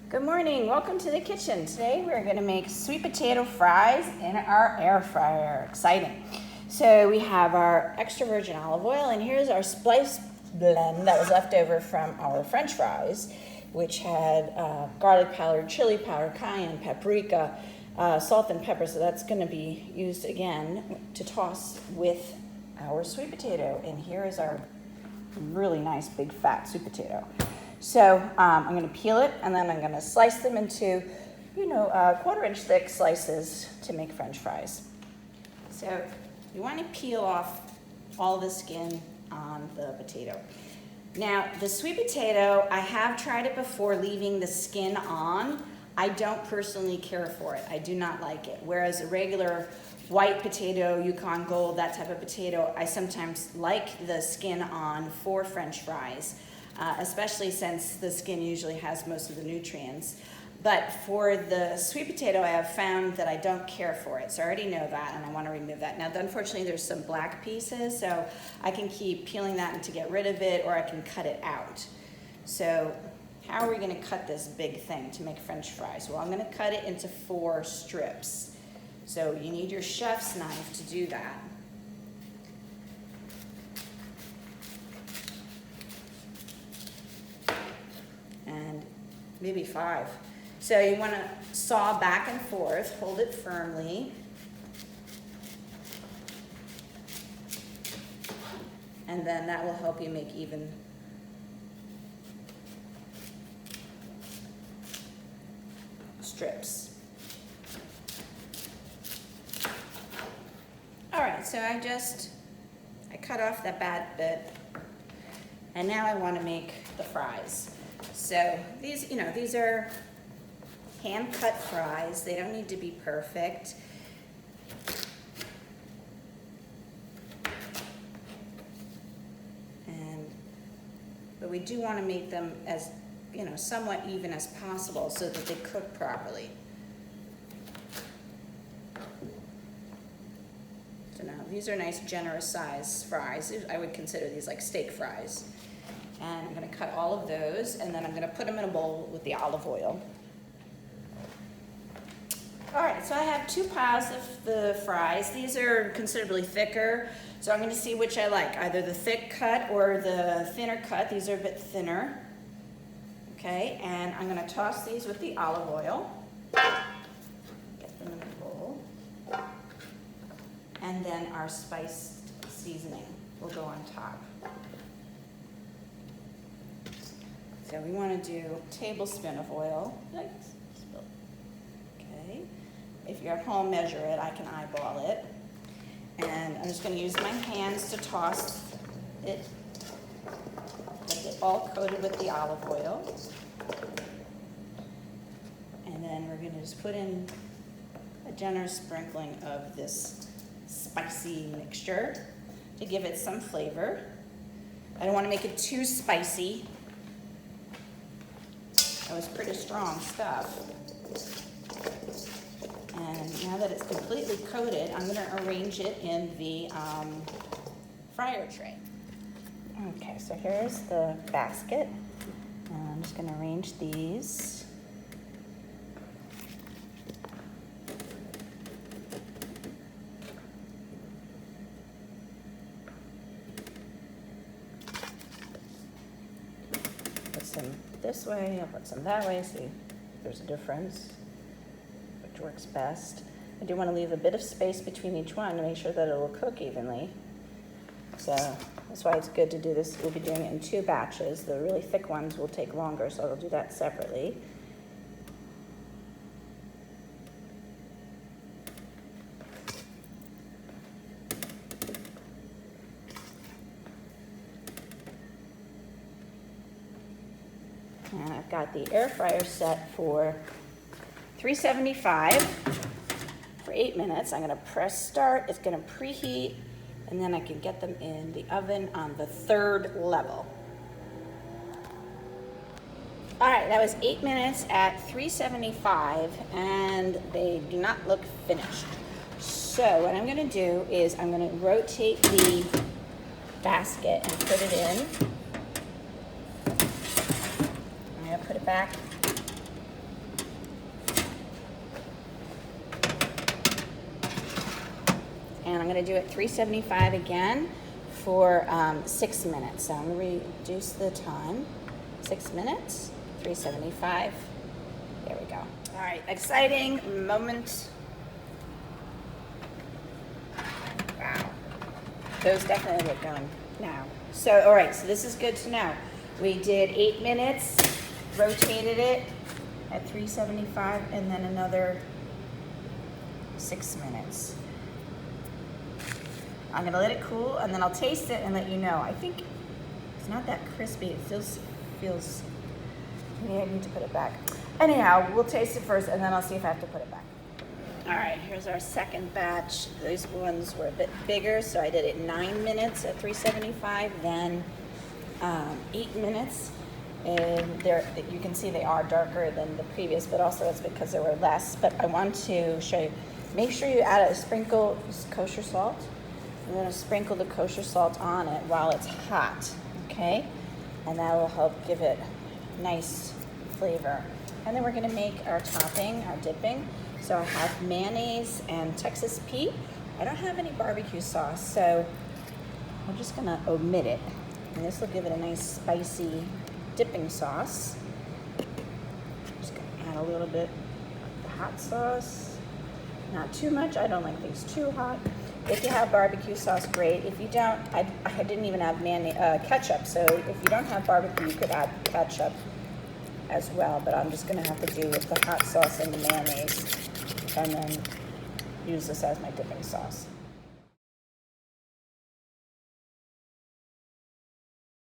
Good morning, welcome to the kitchen. Today we're going to make sweet potato fries in our air fryer. Exciting. So we have our extra virgin olive oil, and here's our spice blend that was left over from our French fries, which had garlic powder, chili powder, cayenne, paprika, salt and pepper. So that's going to be used again to toss with our sweet potato. And here is our really nice big fat sweet potato. So I'm going to peel it, and then I'm going to slice them into, 1/4-inch thick slices to make French fries. So you want to peel off all the skin on the potato. Now, the sweet potato, I have tried it before leaving the skin on. I don't personally care for it. I do not like it. Whereas a regular white potato, Yukon Gold, that type of potato, I sometimes like the skin on for French fries. Especially since the skin usually has most of the nutrients. But for the sweet potato, I have found that I don't care for it. So I already know that, and I want to remove that. Now, unfortunately, there's some black pieces, so I can keep peeling that to get rid of it, or I can cut it out. So how are we going to cut this big thing to make French fries? Well, I'm going to cut it into 4 strips. So you need your chef's knife to do that. And maybe 5. So you want to saw back and forth, hold it firmly. And then that will help you make even strips. All right, so I cut off that bad bit, and now I want to make the fries. So these are hand-cut fries. They don't need to be perfect. But we do want to make them as, somewhat even as possible so that they cook properly. So now these are nice generous size fries. I would consider these like steak fries. And I'm going to cut all of those, and then I'm going to put them in a bowl with the olive oil. All right, so I have 2 piles of the fries. These are considerably thicker, so I'm going to see which I like, either the thick cut or the thinner cut. These are a bit thinner. Okay, and I'm going to toss these with the olive oil. Get them in the bowl. And then our spiced seasoning will go on top. So we want to do a tablespoon of oil. Okay. If you're at home, measure it. I can eyeball it. And I'm just going to use my hands to toss it. Get it all coated with the olive oil. And then we're going to just put in a generous sprinkling of this spicy mixture to give it some flavor. I don't want to make it too spicy. That was pretty strong stuff. And now that it's completely coated, I'm going to arrange it in the fryer tray. Okay, so here's the basket. And I'm just going to arrange these. Put some this way, I'll put some that way, see if there's a difference, which works best. I do want to leave a bit of space between each one to make sure that it will cook evenly. So that's why it's good to do this. We'll be doing it in 2 batches. The really thick ones will take longer, so I'll do that separately. And I've got the air fryer set for 375 for 8 minutes. I'm going to press start. It's going to preheat, and then I can get them in the oven on the 3rd level. All right, that was 8 minutes at 375, and they do not look finished. So what I'm going to do is I'm going to rotate the basket and put it in. I'm going to put it back I'm gonna do it 375 again for 6 minutes. So I'm gonna reduce the time. 6 minutes, 375. There we go. All right, exciting moment. Wow, those definitely look going now. So, all right, so this is good to know. We did 8 minutes, rotated it at 375, and then another 6 minutes. I'm gonna let it cool, and then I'll taste it and let you know. I think it's not that crispy. It feels, maybe I need to put it back. Anyhow, we'll taste it first, and then I'll see if I have to put it back. All right, here's our second batch. These ones were a bit bigger, so I did it 9 minutes at 375, then 8 minutes. And you can see they are darker than the previous, but also it's because there were less. But I want to show you, make sure you add a sprinkle kosher salt. I'm gonna sprinkle the kosher salt on it while it's hot, okay? And that will help give it nice flavor. And then we're gonna make our topping, our dipping. So I have mayonnaise and Texas Pete. I don't have any barbecue sauce, so I'm just gonna omit it. And this will give it a nice spicy dipping sauce. Just gonna add a little bit of the hot sauce. Not too much, I don't like things too hot. If you have barbecue sauce, great. If you don't, I didn't even have ketchup, so if you don't have barbecue, you could add ketchup as well, but I'm just gonna have to do with the hot sauce and the mayonnaise, and then use this as my dipping sauce.